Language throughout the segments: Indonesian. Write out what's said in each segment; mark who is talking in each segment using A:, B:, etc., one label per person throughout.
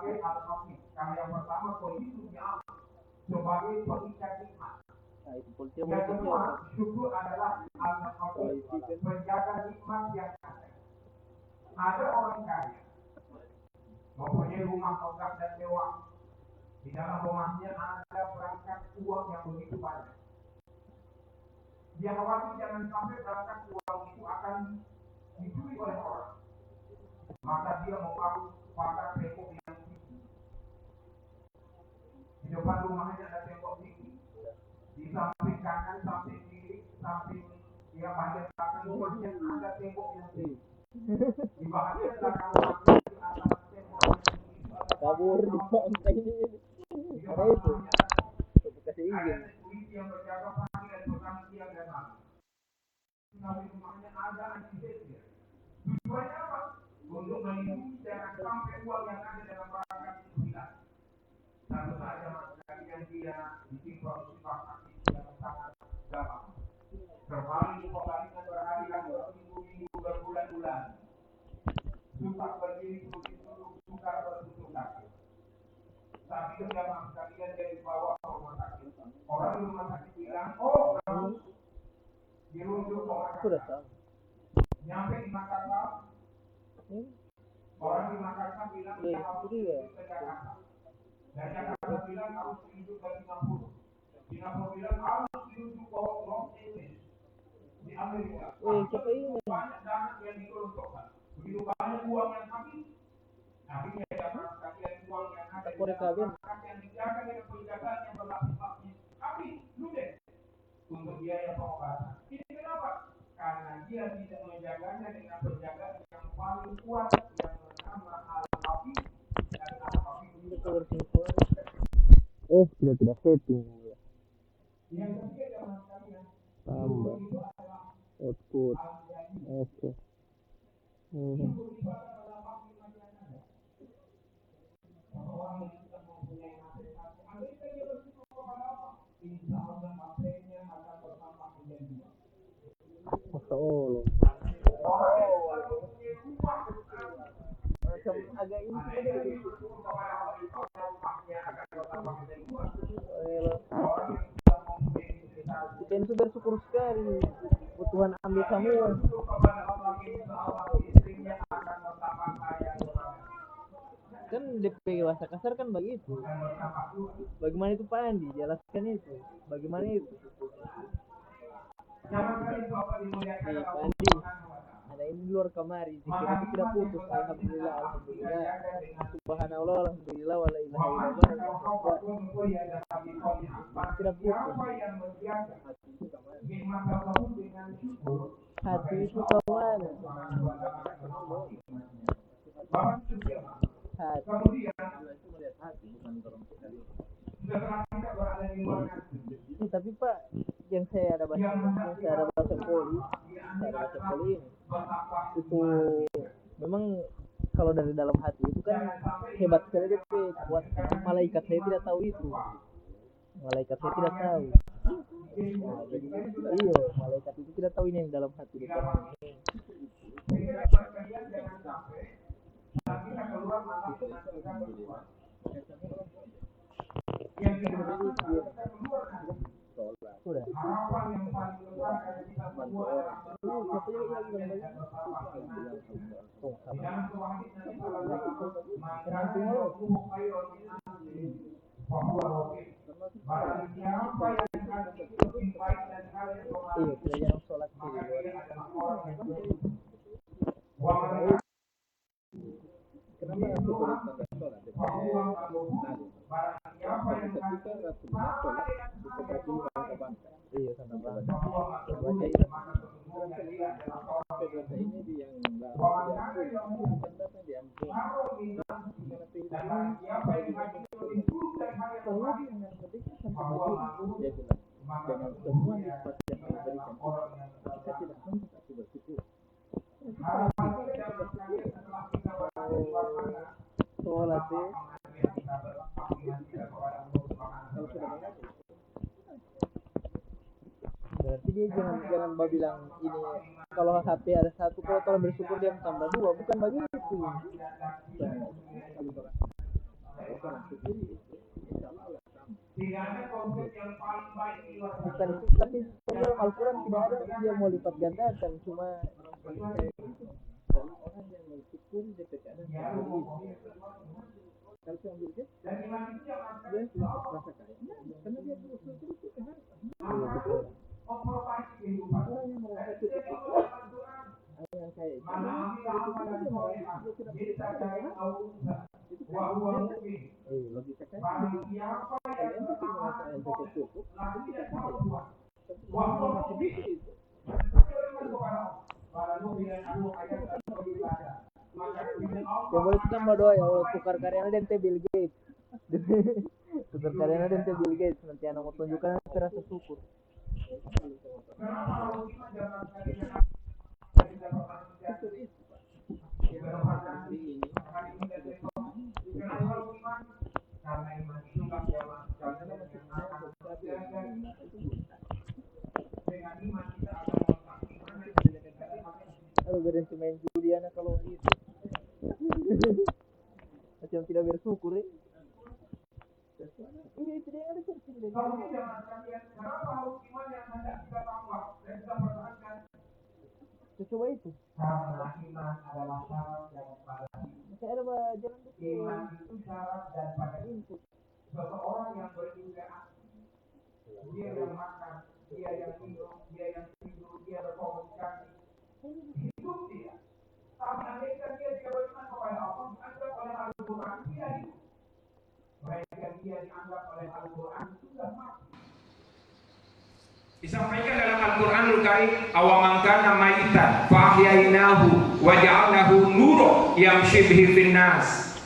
A: sebagai al-hafiz. Karena yang pertama kondisinya sebagai pengikat nikmat. Yang kedua, syukur adalah al-hafiz, penjaga nikmat yang ada. Ada orang kaya mempunyai rumah megah dan mewah. Di dalam rumahnya ada berangkat uang yang begitu banyak. Dia khawatir jangan sampai berangkat uang itu akan dicuri oleh orang. Maka dia mau pagar tembok yang tinggi. Di depan rumahnya ada tembok tinggi. Di samping kanan, samping kiri, samping dia bagian belakang rumahnya ada tembok yang tinggi. Di bagian belakang rumahnya di atas tembok yang tinggi
B: kabur di pantai ini. Apa itu? Kasih izin.
A: ada polisi yang berjaga pagi dan petang, siang dan malam. Di rumahnya ada antisipasi. Tujuannya apa? Untuk melindungi jangan sampai uang yang ada dalam perangkat itu hilang. Satu saja masalah yang dia ditimpa musibah sakit yang sangat gampang. Terbalik dikembalikan berhari-hari, berminggu-minggu, berbulan-bulan. Sukar berdiri, duduk, sukar bertutur kaki. Tapi ketika sekalian dia dibawa ke rumah sakit. Orang di rumah sakit bilang, oh kamu dirujuk ke Makassar.
B: Sudah tahu.
A: Nyampe di Makassar. Orang di Makassar bilang kamu dirujuk ke Jakarta. Dan Jakarta bilang harus dirujuk ke Singapura. Singapura bilang harus dirujuk ke Los Angeles di Amerika.
B: Siapa ini?
A: Banyak dana yang dikelontorkan. Begitu banyak uang yang habis. Akhirnya jangan sekalian uang yang ada di dalam masyarakat yang dijaga dengan penjagaan yang berlapis-lapis. Habis, ludes untuk biaya pengobatan. Ini kenapa? Karena dia tidak menjaganya dengan penjagaan yang paling kuat yang bernama al-hafiz dan al-hafiz itu.
B: Oh, tidak setting.
A: Yang ketiga jangan sekalian
B: Tambah. Output. Oke. Masa Allah. Agak ini kita itu bersyukur sekali Tuhan ambil semua. Kan DP bahasa kasar kan begitu. Bagaimana itu Pak Andi? Jelaskan itu. Bagaimana itu? Pak Andi, ada ini di luar kamar. Zikir itu tidak putus. Alhamdulillah, alhamdulillah. Subhanallah, alhamdulillah, wala ilaha illallah. Tidak putus. Hati itu kemana? Tapi Pak, yang saya ada baca poli ini itu memang kalau dari dalam hati itu kan hebat sekali dia kuat. Malaikat saya tidak tahu itu. Malaikat saya tidak tahu. Nah, jadi iya, malaikat itu tidak tahu ini yang dalam hati dia. Sudah. Iya, kita jangan sholat di luar. Kenapa aku sholat? Iya, sama banget. Sholat sih. Berarti dia jangan bilang ini kalau HP ada satu kalau bersyukur dia tambah dua, bukan begitu.
A: Tidak ada konsep yang paling baik di luar sana.
B: Bukan itu, tapi dalam Al-Quran tidak ada dia mau lipat gandakan, cuma karena orang yang bersyukur dia terkadang kalau ambil dia
A: Dan iman itu yang akan
B: rasa kaya karena dia bersyukur itu kenapa
A: memperbaiki kehidupan.
B: orang yang merasa
A: Jadi
B: cukup
A: Allah Al-Quran
B: yang kaya itu
A: mana ambil amal dan solehah, kita dari Allah wa huwa mu'min.
B: logika kan
A: Barang siapa yang
B: kalian pasti merasa yang cukup
A: lalu dia tahu Tuhan.
B: tapi
A: Wa huwa
B: masih
A: mu'min.
B: bisa itu
A: Beriman kepada Allah. Para nubilan aku ayat dan beribadah. Maka dengan
B: yang
A: Allah
B: boleh kita mau doa ya Allah tukar karyanya dan Bill Gates tukar karyanya dan Bill Gates nanti anak mau tunjukkan rasa syukur.
A: kenapa Allah iman jangan kalian karena iman itu kan dengan iman kita akan
B: Aduh berhenti main judi anak kalau gitu macam tidak bersyukur ya. Ini itu dia ada cerita dari
A: kalau jangan kalian kenapa harus iman yang hendak kita tambah dan kita pertahankan
B: coba itu
A: karena iman adalah syarat dan pada
B: masih ada jalan betul
A: iman itu syarat dan pada itu seseorang yang beribadah dia yang makan dia yang minum dia yang tidur dia berkomunikasi hidup dia tapi andaikan dia tidak beriman kepada Allah dianggap oleh Al-Quran dia hidup mereka dia dianggap oleh Al-Quran sudah mati. Disampaikan dalam Al-Quranul Karim awaman kana maitan fa ahyainahu wa ja'alnahu nuran yamshi bihi finnas.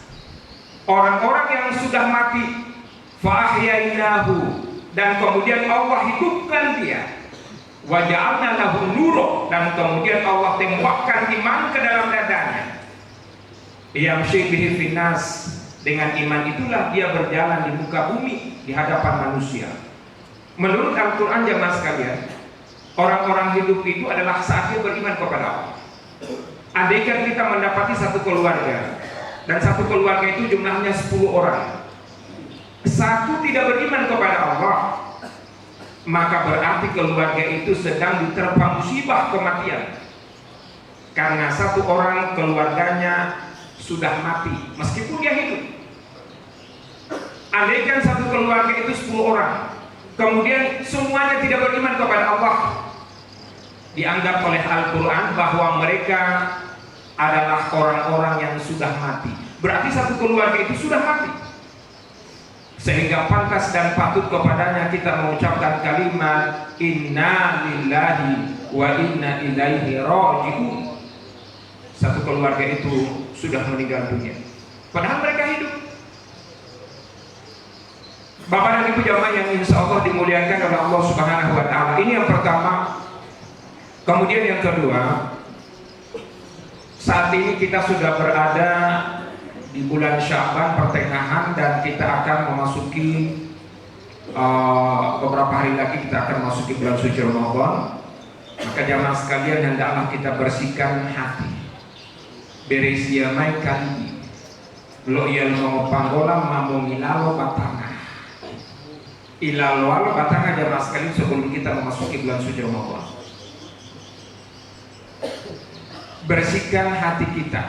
A: Orang-orang yang sudah mati fa ahyainahu dan kemudian Allah hidupkan dia wa ja'alna lahu nuran dan kemudian Allah tembakkan iman ke dalam dadanya. Yamshi bihi finnas. Dengan iman itulah dia berjalan di muka bumi di hadapan manusia. Menurut Al-Quran jemaah sekalian, orang-orang hidup itu adalah saat dia beriman kepada Allah. Andaikan kita mendapati satu keluarga dan satu keluarga itu jumlahnya 10 orang, satu tidak beriman kepada Allah, maka berarti keluarga itu sedang diterpa musibah kematian. Karena satu orang keluarganya sudah mati meskipun dia hidup. Andaikan satu keluarga itu 10 orang, kemudian semuanya tidak beriman kepada Allah, dianggap oleh Al-Quran bahwa mereka adalah orang-orang yang sudah mati. Berarti satu keluarga itu sudah mati, sehingga pantas dan patut kepadanya kita mengucapkan kalimat inna lillahi wa inna ilaihi raji'un. Satu keluarga itu sudah meninggal dunia, padahal mereka hidup. Bapak dan Ibu jamaah yang insya Allah dimuliakan oleh Allah Subhanahu wa Ta'ala. Ini yang pertama. Kemudian yang kedua, saat ini kita sudah berada di bulan Sya'ban pertengahan dan kita akan memasuki beberapa hari lagi kita akan memasuki bulan suci Ramadan. Maka jamaah sekalian hendaklah kita bersihkan hati. Beresia mai kali lo yang mau panggola mau milalo batanga ilalo batanga jamaah sekalian sebelum kita memasuki bulan suci Ramadan. Bersihkan hati kita.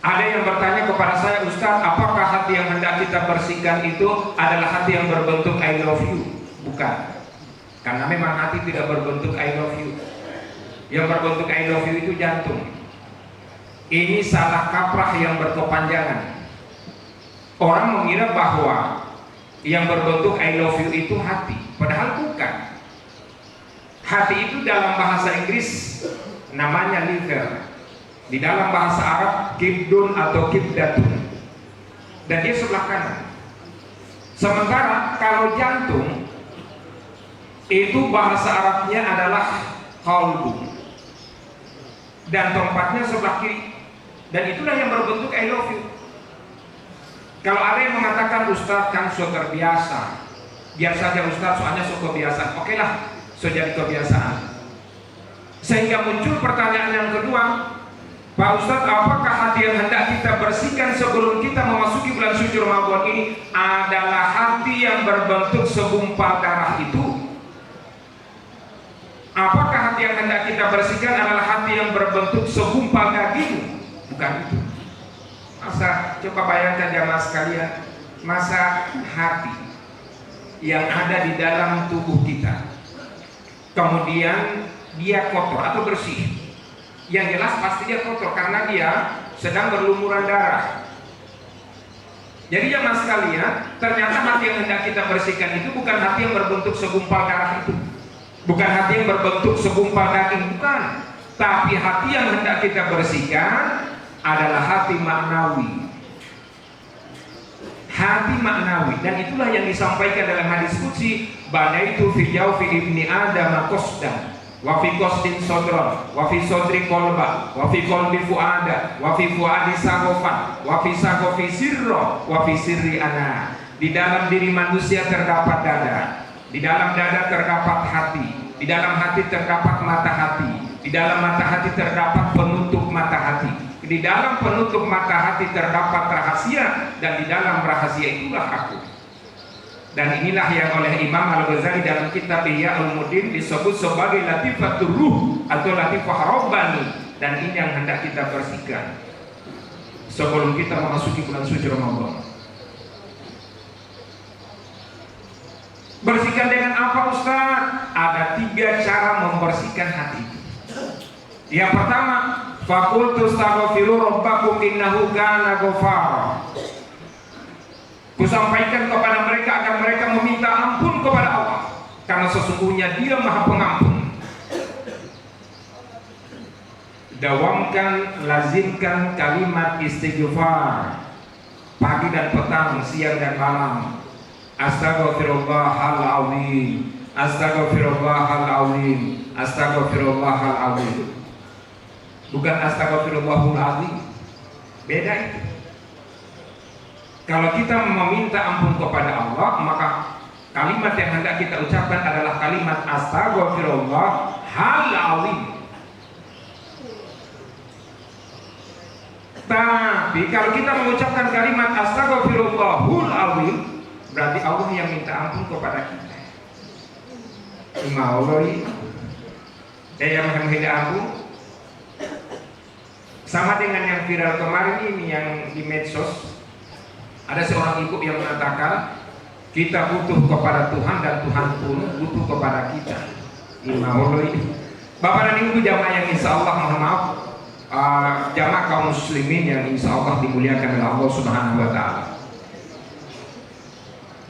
A: Ada yang bertanya kepada saya, Ustaz, apakah hati yang hendak kita bersihkan itu adalah hati yang berbentuk I love you? Bukan. Karena memang hati tidak berbentuk I love you. Yang berbentuk I love you itu jantung. Ini salah kaprah yang berkepanjangan. Orang mengira bahwa yang berbentuk I love you itu hati, padahal bukan. Hati itu dalam bahasa Inggris namanya liver. Di dalam bahasa Arab kibdun atau kibdatun. Dan dia sebelah kanan. Sementara kalau jantung itu bahasa Arabnya adalah qalbu. Dan tempatnya sebelah kiri. Dan itulah yang berbentuk I love you. Kalau ada yang mengatakan Ustaz kan sudah terbiasa, biar saja Ustaz soalnya sudah kebiasaan. Oke lah, sudah jadi kebiasaan. Sehingga muncul pertanyaan yang kedua, Pak Ustaz, apakah hati yang hendak kita bersihkan sebelum kita suci Ramadan ini adalah hati yang berbentuk segumpal darah itu. Apakah hati yang hendak kita bersihkan adalah hati yang berbentuk segumpal daging? Bukan itu. Masa coba bayangkan jamaah sekalian, masa hati yang ada di dalam tubuh kita kemudian dia kotor atau bersih? Yang jelas pasti dia kotor karena dia sedang berlumuran darah. Jadi jamaah sekalian, ternyata hati yang hendak kita bersihkan itu bukan hati yang berbentuk segumpal darah itu, bukan hati yang berbentuk segumpal daging, bukan. Tapi hati yang hendak kita bersihkan adalah hati maknawi. Hati maknawi, dan itulah yang disampaikan dalam hadis qudsi, banaitu fi jawfi ibni adam qasdan wa fi qasdin sadran wa fi sadri qalba wa fi qalbi fuada wa fi fuadi sagofan wa fi sagofi sirra wa fi sirri ana. Di dalam diri manusia terdapat dada, di dalam dada terdapat hati, di dalam hati terdapat mata hati, di dalam mata hati terdapat penutup mata hati, di dalam penutup mata hati terdapat rahasia, dan di dalam rahasia itulah aku. Dan inilah yang oleh Imam Al-Ghazali dalam kitab Ihya Ulumuddin disebut sebagai latifatur ruh atau latifah rabbani. Dan ini yang hendak kita bersihkan sebelum kita memasuki bulan suci Ramadan. Bersihkan dengan apa, Ustaz? Ada 3 cara membersihkan hati. Yang pertama, faqultu astaghfiru rabbakum innahu kana ghafara. Kusampaikan kepada mereka agar mereka meminta ampun kepada Allah, karena sesungguhnya Dia Maha Pengampun. Dawamkan, lazimkan kalimat istighfar pagi dan petang, siang dan malam. Astaghfirullahal azim, astaghfirullahal azim, astaghfirullahal azim. Bukan astaghfirullahul azim. Beda itu. Kalau kita meminta ampun kepada Allah, maka kalimat yang hendak kita ucapkan adalah kalimat astaghfirullahal azim. Tapi kalau kita mengucapkan kalimat astaghfirullahul azim, berarti Allah yang minta ampun kepada kita. Imaulai, yang minta ampun. Sama dengan yang viral kemarin ini yang di medsos, ada seorang ibu yang mengatakan kita butuh kepada Tuhan dan Tuhan pun butuh kepada kita. Imaulai, Bapak dan Ibu jamaah yang insya Allah, mohon maaf, jamaah kaum muslimin yang insya Allah dimuliakan oleh Allah Subhanahu Wa Taala.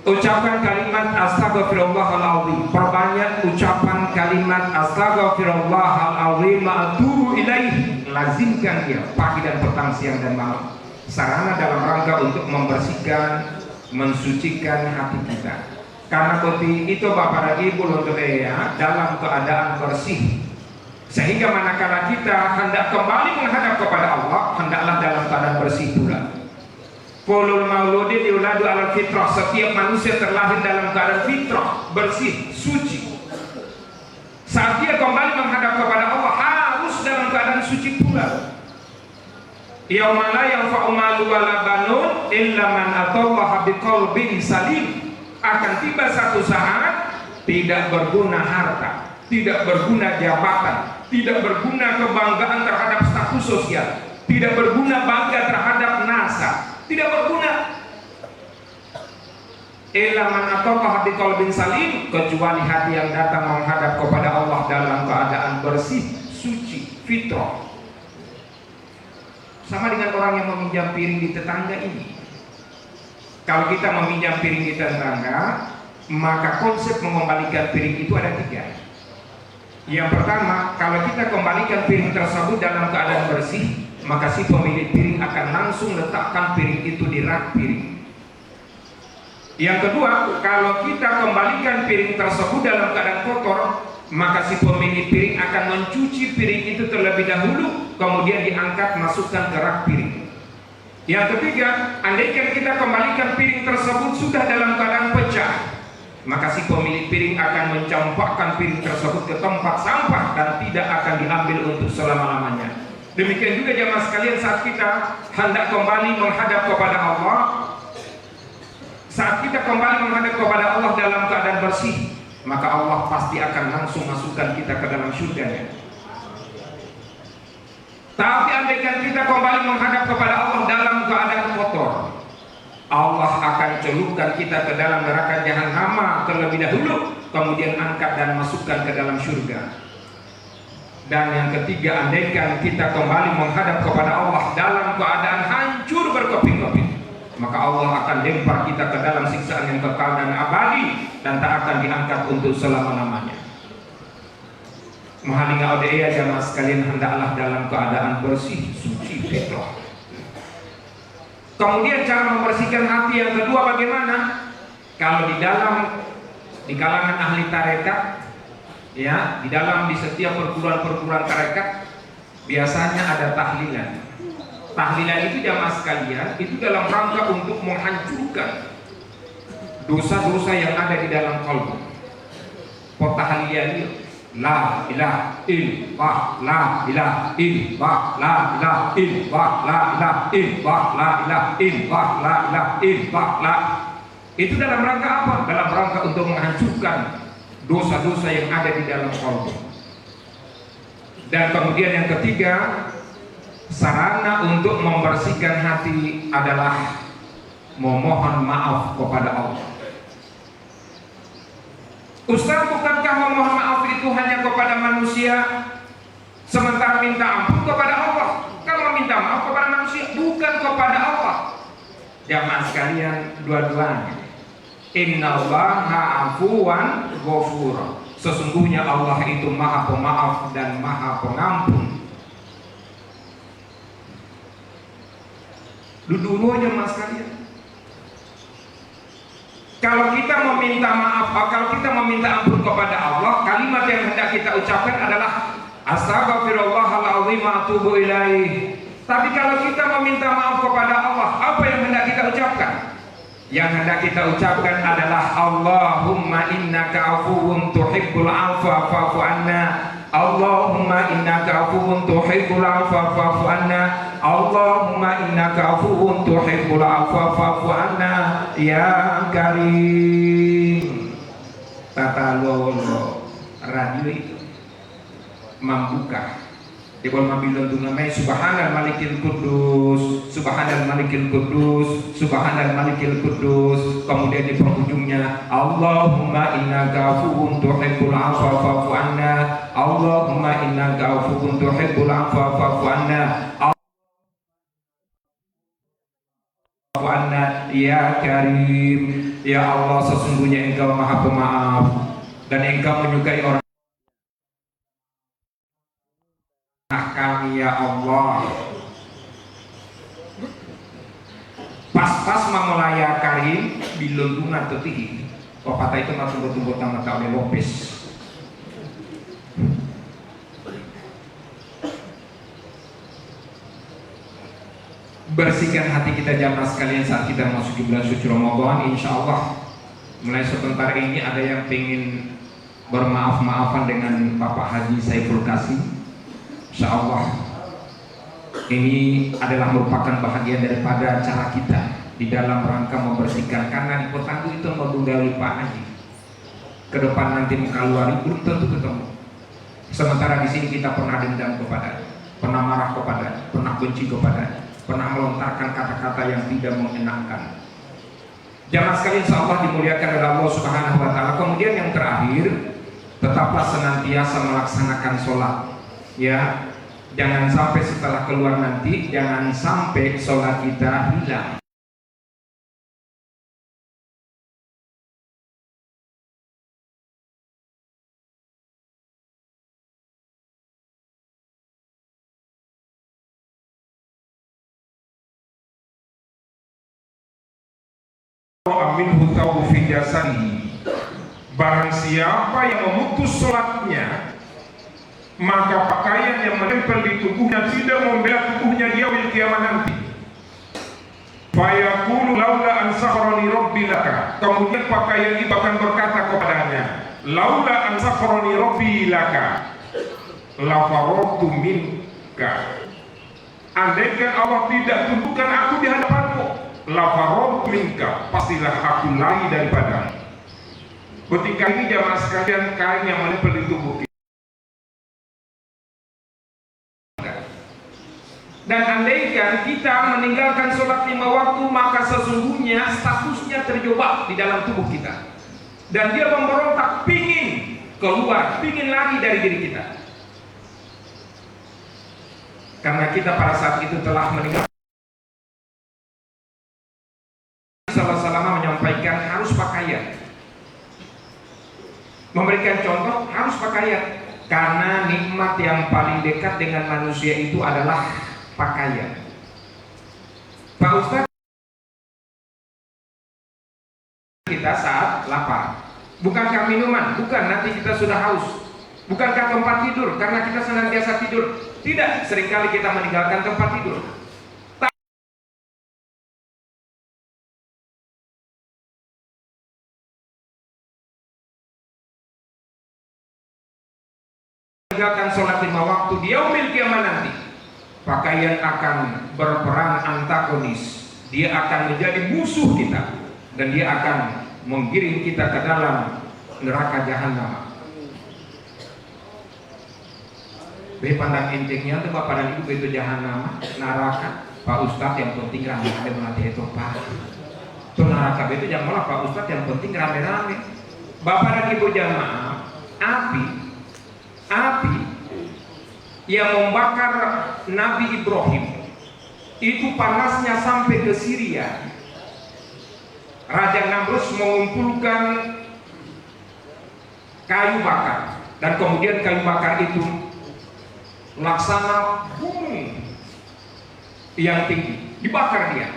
A: Ucapkan kalimat astaghfirullahal azim. Perbanyak ucapan kalimat astaghfirullahal azim atubu ilaih. Lazimkan dia pagi dan petang, siang dan malam. Sarana dalam rangka untuk membersihkan, mensucikan hati kita. Karena seperti itu Bapak dan Ibu ya, dalam keadaan bersih. Sehingga manakala kita hendak kembali menghadap kepada Allah, hendaklah dalam keadaan bersih pula. Kulul mauludin yuladu ala fitrah. Setiap manusia terlahir dalam keadaan fitrah, bersih, suci. Saat dia kembali menghadap kepada Allah, harus dalam keadaan suci pula. Yauma la yanfa'u malu wala banun illa man atallaha biqalbin salim. Akan tiba satu saat tidak berguna harta, tidak berguna jabatan, tidak berguna kebanggaan terhadap status sosial, tidak berguna bangga terhadap nasab, tidak berguna. Illa man atallaha biqalbin salim, kecuali hati yang datang menghadap kepada Allah dalam keadaan bersih, suci, fitrah. Sama dengan orang yang meminjam piring di tetangga ini. Kalau kita meminjam piring di tetangga, maka konsep mengembalikan piring itu ada 3. Yang pertama, kalau kita kembalikan piring tersebut dalam keadaan bersih, maka si pemilik piring akan langsung letakkan piring itu di rak piring. Yang kedua, kalau kita kembalikan piring tersebut dalam keadaan kotor, maka si pemilik piring akan mencuci piring itu terlebih dahulu, kemudian diangkat masukkan ke rak piring. Yang ketiga, andaikan kita kembalikan piring tersebut sudah dalam keadaan pecah, maka si pemilik piring akan mencampakkan piring tersebut ke tempat sampah dan tidak akan diambil untuk selama-lamanya. Demikian juga jamaah sekalian, saat kita hendak kembali menghadap kepada Allah, Saat kita kembali menghadap kepada Allah dalam keadaan bersih, maka Allah pasti akan langsung masukkan kita ke dalam surga-Nya. Tapi andaikan kita kembali menghadap kepada Allah dalam keadaan kotor, Allah akan celupkan kita ke dalam neraka jahanam terlebih dahulu, kemudian angkat dan masukkan ke dalam surga. Dan yang ketiga, andaikan kita kembali menghadap kepada Allah dalam keadaan hancur berkeping-keping, maka Allah akan lempar kita ke dalam siksaan yang kekal dan abadi dan tak akan diangkat untuk selama-lamanya. Mahalinga odea jamaah sekalian, hendaklah dalam keadaan bersih, suci, fitrah. Kemudian cara membersihkan hati yang kedua bagaimana? Kalau di kalangan ahli tarekat, ya, di setiap perguruan-perguruan tarekat biasanya ada tahlilan. Tahlilan itu jamaah sekalian, itu dalam rangka untuk menghancurkan dosa-dosa yang ada di dalam kalbu. Tahlilan la ilaha illallah, la ilaha illallah, la ilaha illallah, la ilaha illallah, la ilaha illallah, la ilaha illallah. Itu dalam rangka apa? Dalam rangka untuk menghancurkan dosa-dosa yang ada di dalam kalbu. Dan kemudian yang ketiga, sarana untuk membersihkan hati adalah memohon maaf kepada Allah. Ustaz, bukankah memohon maaf itu hanya kepada manusia, sementara minta ampun kepada Allah? Kalau minta maaf kepada manusia, bukan kepada Allah. Jamaah sekalian, dua-duanya. Innallaha afuwan ghafur. Sesungguhnya Allah itu Maha Pemaaf dan Maha Pengampun. Dua-duanya mas sekalian. Kalau kita meminta maaf, kalau kita meminta ampun kepada Allah, kalimat yang hendak kita ucapkan adalah astaghfirullahaladzim wa atubu ilaih. Tapi kalau kita meminta maaf kepada Allah, apa yang hendak kita ucapkan? Yang hendak kita ucapkan adalah Allahumma innaka afuwun tuhibbul afwa fa'fu anna. Allahumma innaka afuwun tuhibbul afwa fa'fu anna. Allahumma innaka afuwun tuhibbul afwa fa'fu anna ya karim. Tata lolo radio itu membuka di bawah mabilun tunamai subhanal malikil kudus, subhanal malikil kudus, subhanal malikil kudus. Kemudian di penghujungnya Allahumma innaka afuwun tuhibbul afwa fa'fu anna. Allahumma innaka afuwun tuhibbul afwa fa'fu anna. Ya Karim, ya Allah, sesungguhnya Engkau Maha Pemaaf dan Engkau menyukai orang kami ya Allah. Pas-pas mamulaya Karim bilundungan tetihi pepatah itu masuk betul-betul mata oleh Lopez. Bersihkan hati kita jamaah sekalian saat kita masuk bulan suci Ramadan. Insya Allah mulai sebentar ini ada yang pengen bermaaf-maafan dengan Bapak Haji Saiful Qasim. Insya Allah ini adalah merupakan bahagian daripada cara kita di dalam rangka membersihkan, karena di Petanggu itu menunggali Pak Haji ke depan nanti mengkeluari belum tentu ketemu. Sementara di sini kita pernah dendam kepada, pernah marah kepada, pernah benci kepada, pernah melontarkan kata-kata yang tidak mengenakan. Jamaah sekalian insyaallah dimuliakan oleh Allah Subhanahu wa taala. Kemudian yang terakhir, tetaplah senantiasa melaksanakan sholat. Ya, jangan sampai setelah keluar nanti, jangan sampai sholat kita hilang. Aminhu taubu fi jasadi. Barang siapa yang memutus sholatnya, maka pakaian yang menempel di tubuhnya tidak membela tubuhnya di yaumil kiamah nanti. Fayaqulu laula an sakharani rabbi laka. Kemudian pakaian itu akan berkata kepadanya, laula an sakharani rabbi laka la faratu minka. Andaikan Allah tidak tundukkan aku di hadapanmu, lafaror minka, pastilah aku lari daripadamu. Ketika ini jamaah sekalian, kain yang menempel di tubuh kita. Dan andaikan kita meninggalkan sholat 5 waktu, maka sesungguhnya statusnya terjebak di dalam tubuh kita. Dan dia memberontak, pingin keluar, pingin lari dari diri kita. Karena kita pada saat itu telah meninggalkan. Sallallahu menyampaikan harus pakaian, memberikan contoh harus pakaian, karena nikmat yang paling dekat dengan manusia itu adalah pakaian. Pak Ustadz, kita saat lapar, bukankah minuman? Bukan, nanti kita sudah haus. Bukankah tempat tidur? Karena kita senantiasa tidur. Tidak, seringkali kita meninggalkan tempat tidur. Meninggalkan sholat 5 waktu di yaumil kiamah nanti, pakaian akan berperan antagonis. Dia akan menjadi musuh kita dan dia akan menggiring kita ke dalam neraka jahanam. Pandang entengnya tuh Bapak dan Ibu itu jahanam, neraka. Pak Ustadz yang penting rame-rame melatih itu Pak. Tuh neraka itu jangan malah Pak Ustadz yang penting rame-rame. Bapak dan Ibu jamaah, api yang membakar Nabi Ibrahim itu panasnya sampai ke Syria. Raja Namrus mengumpulkan kayu bakar, dan kemudian kayu bakar itu laksana gunung yang tinggi, dibakar dia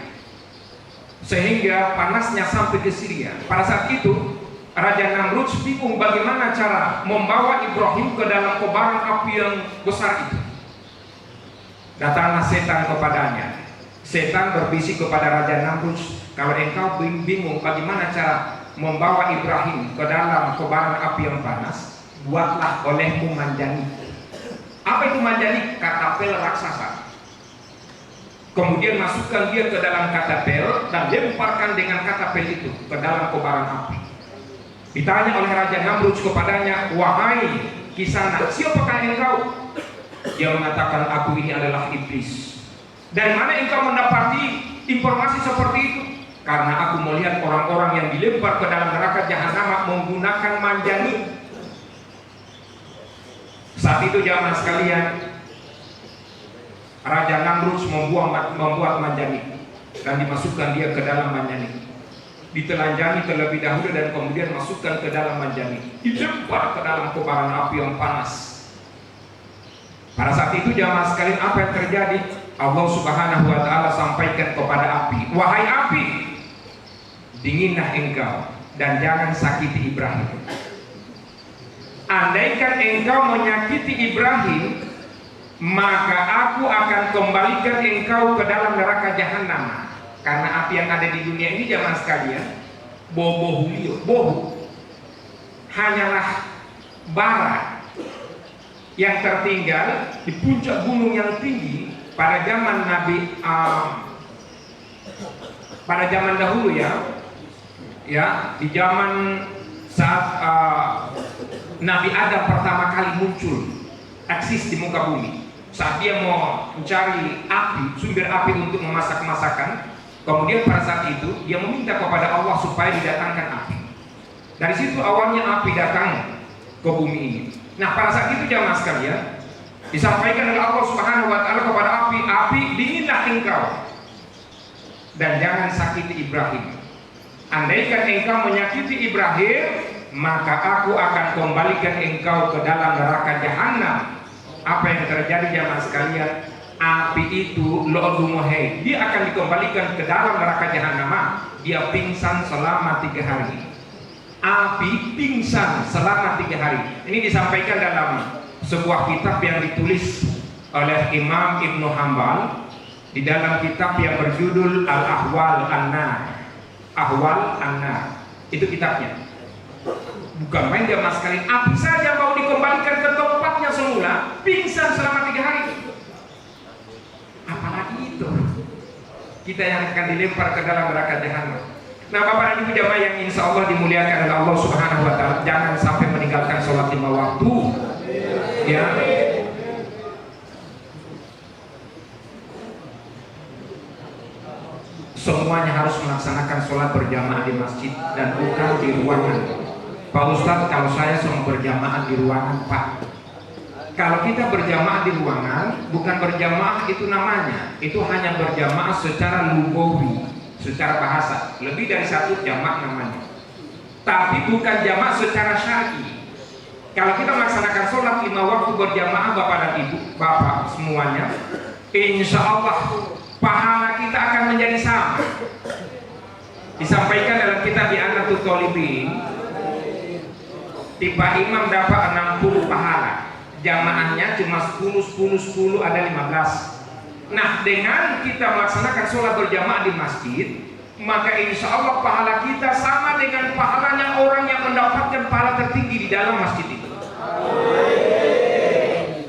A: sehingga panasnya sampai ke Syria. Pada saat itu Raja Namrud bingung bagaimana cara membawa Ibrahim ke dalam kobaran api yang besar itu. Datanglah setan kepadanya. Setan berbisik kepada Raja Namrud, kalau engkau bingung bagaimana cara membawa Ibrahim ke dalam kobaran api yang panas, buatlah olehmu manjani. Apa itu manjani? Katapel raksasa. Kemudian masukkan dia ke dalam katapel dan lemparkan dengan katapel itu ke dalam kobaran api. Ditanya oleh Raja Namrud kepadanya, wahai Kisana, siapakah engkau? Dia mengatakan, aku ini adalah iblis. Dari mana engkau mendapati informasi seperti itu? Karena aku melihat orang-orang yang dilempar ke dalam neraka jahanam menggunakan manjani. Saat itu jamaah sekalian, Raja Namrud membuat manjani dan dimasukkan dia ke dalam manjani. Ditelanjangi terlebih dahulu dan kemudian masukkan ke dalam manjani, dilempar ke dalam kobaran api yang panas. Pada saat itu jamaah sekalian, apa yang terjadi? Allah Subhanahu wa ta'ala sampaikan kepada api, wahai api, dinginlah engkau dan jangan sakiti Ibrahim. Andaikan engkau menyakiti Ibrahim, maka aku akan kembalikan engkau ke dalam neraka jahanam. Karena api yang ada di dunia ini jamaah sekalian, bobo hanyalah bara yang tertinggal di puncak gunung yang tinggi pada zaman pada zaman dahulu ya di zaman saat Nabi Adam pertama kali muncul eksis di muka bumi. Saat dia mau mencari api, sumber api untuk memasak masakan, kemudian pada saat itu dia meminta kepada Allah supaya didatangkan api. Dari situ awalnya api datang ke bumi ini. Nah pada saat itu jamaah sekalian, disampaikan oleh Allah Subhanahu wa ta'ala kepada api, api dinginlah engkau dan jangan sakiti Ibrahim. Andaikan engkau menyakiti Ibrahim, maka aku akan kembalikan engkau ke dalam neraka jahanam. Apa yang terjadi jamaah sekalian? Api itu lo'dumuhai, dia akan dikembalikan ke dalam neraka jahanam. Dia pingsan selama 3 hari. Api pingsan selama 3 hari. Ini disampaikan dalam sebuah kitab yang ditulis oleh Imam Ibnu Hanbal di dalam kitab yang berjudul Al-Ahwal An-Nar. Ahwal An-Nar. Itu kitabnya. Bukan main jamaah sekalian, api saja mau dikembalikan ke tempatnya semula, pingsan selama 3 hari. Apalagi itu kita yang akan dilempar ke dalam neraka jahanam. Nah, Bapak dan Ibu jamaah yang insya Allah dimuliakan oleh Allah Subhanahu wa Ta'ala, jangan sampai meninggalkan sholat 5 waktu. Ya, semuanya harus melaksanakan sholat berjamaah di masjid dan bukan di ruangan. Pak Ustadz, kalau saya semua berjamaah di ruangan, Pak. Kalau kita berjamaah di ruangan, bukan berjamaah itu namanya, itu hanya berjamaah secara lugawi, secara bahasa. Lebih dari satu jamaah namanya. Tapi bukan jamaah secara syar'i. Kalau kita melaksanakan sholat 5 waktu berjamaah, Bapak dan Ibu, Bapak semuanya, insya Allah pahala kita akan menjadi sama. Disampaikan dalam kitab I'anatul Talibin, tipe imam dapat 60 pahala, jamaahnya cuma 10 ada 15. Nah, dengan kita melaksanakan sholat berjamaah di masjid, maka insya Allah pahala kita sama dengan pahalanya orang yang mendapatkan pahala tertinggi di dalam masjid itu.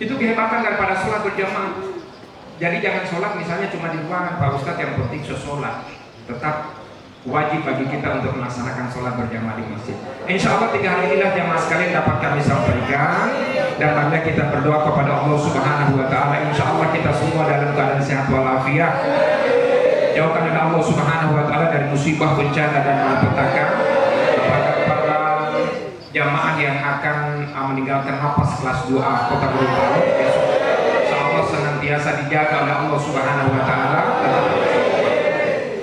A: Itu kehebatan daripada sholat berjamaah. Jadi jangan sholat misalnya cuma di ruangan, Pak Ustadz, yang penting sholat. Tetap wajib bagi kita untuk melaksanakan sholat berjamaah di masjid. Insya Allah 3 hal inilah jamaah sekalian dapat kami sampaikan, dan marilah kita berdoa kepada Allah Subhanahu wa Ta'ala. Insya Allah kita semua dalam keadaan sehat walafiat. Jauhkan oleh Allah Subhanahu wa Ta'ala dari musibah, bencana dan malapetaka. Kepada para jamaah yang akan meninggalkan lapas kelas 2A Kota Gorontalo, insya Allah senantiasa dijaga oleh Allah Subhanahu wa Ta'ala.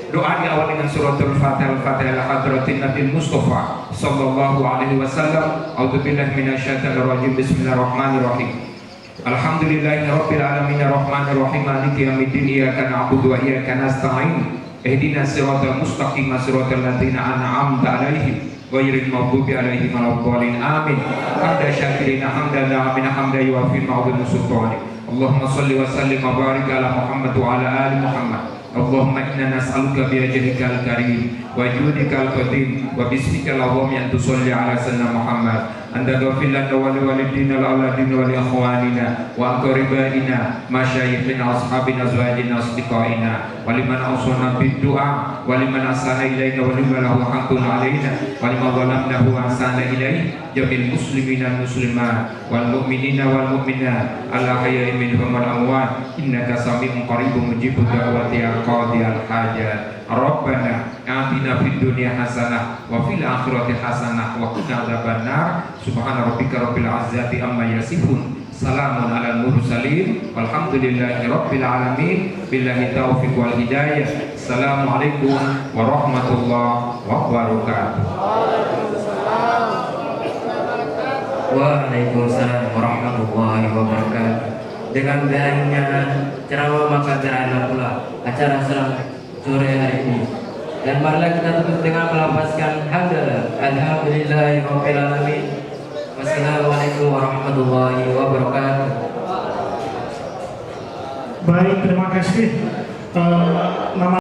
A: Doa diawali dengan suratul Fatihah, Al-Fatihah hadratin Nabi Mustafa sallallahu alaihi wasallam. A'udzubillahi minasyaitonir rajim. Bismillahirrahmanirrahim. Alhamdulillahirabbil alamin arrahmanir rahim maliki yaumiddin iyyaka na'budu wa iyyaka nasta'in ihdinas siratal mustaqim siratal ladzina an'amta 'alaihim ghairil maghdubi 'alaihim waladdallin amin. Hamda syakirin hamdan na'amina hamda yuwafi ma'dhum sultani. Allahumma shalli wa sallim wa barik ala Muhammad wa ala ali Muhammad. Allahumma inna nas'aluka biwajhikal karim wa judikal qadim wa bismikal azam an tusalli ala sayyidina Muhammad anta ghafir lana wa liwalidina al-auladina wa li akhwanina wa aqribaina masyayikhina ashabina azwajina asdiqaina wa liman awsana bid du'a wa liman asana ilaina wa liman lahu haqqun alaina wa liman zalamnahu wa asana ilaihi jamil muslimina muslimat wal mu'minina wal mu'minat ala hayyi minhum wal amwat innaka sami'un qaribun mujibud da'wati ya qadiyal hajat. Rabbana atina fid dunya hasanah wa fil akhirati hasanah wa qina adzabannar. Subhana rabbika rabbil izzati amma yasifun, salamun alal mursalin, walhamdulillahi rabbil alamin. Billahi taufiq wal hidayah. Assalamualaikum warahmatullahi wabarakatuh.
C: Waalaikumsalam warahmatullahi wabarakatuh. Dengan berakhirnya ceramah maka berakhirlah pula acara sore hari ini. Dan marilah kita tutup dengan melafazkan hamdalah. Alhamdulillahirabbil alamin. Wassalamualaikum warahmatullahi wabarakatuh.
D: Baik, terima kasih. Nama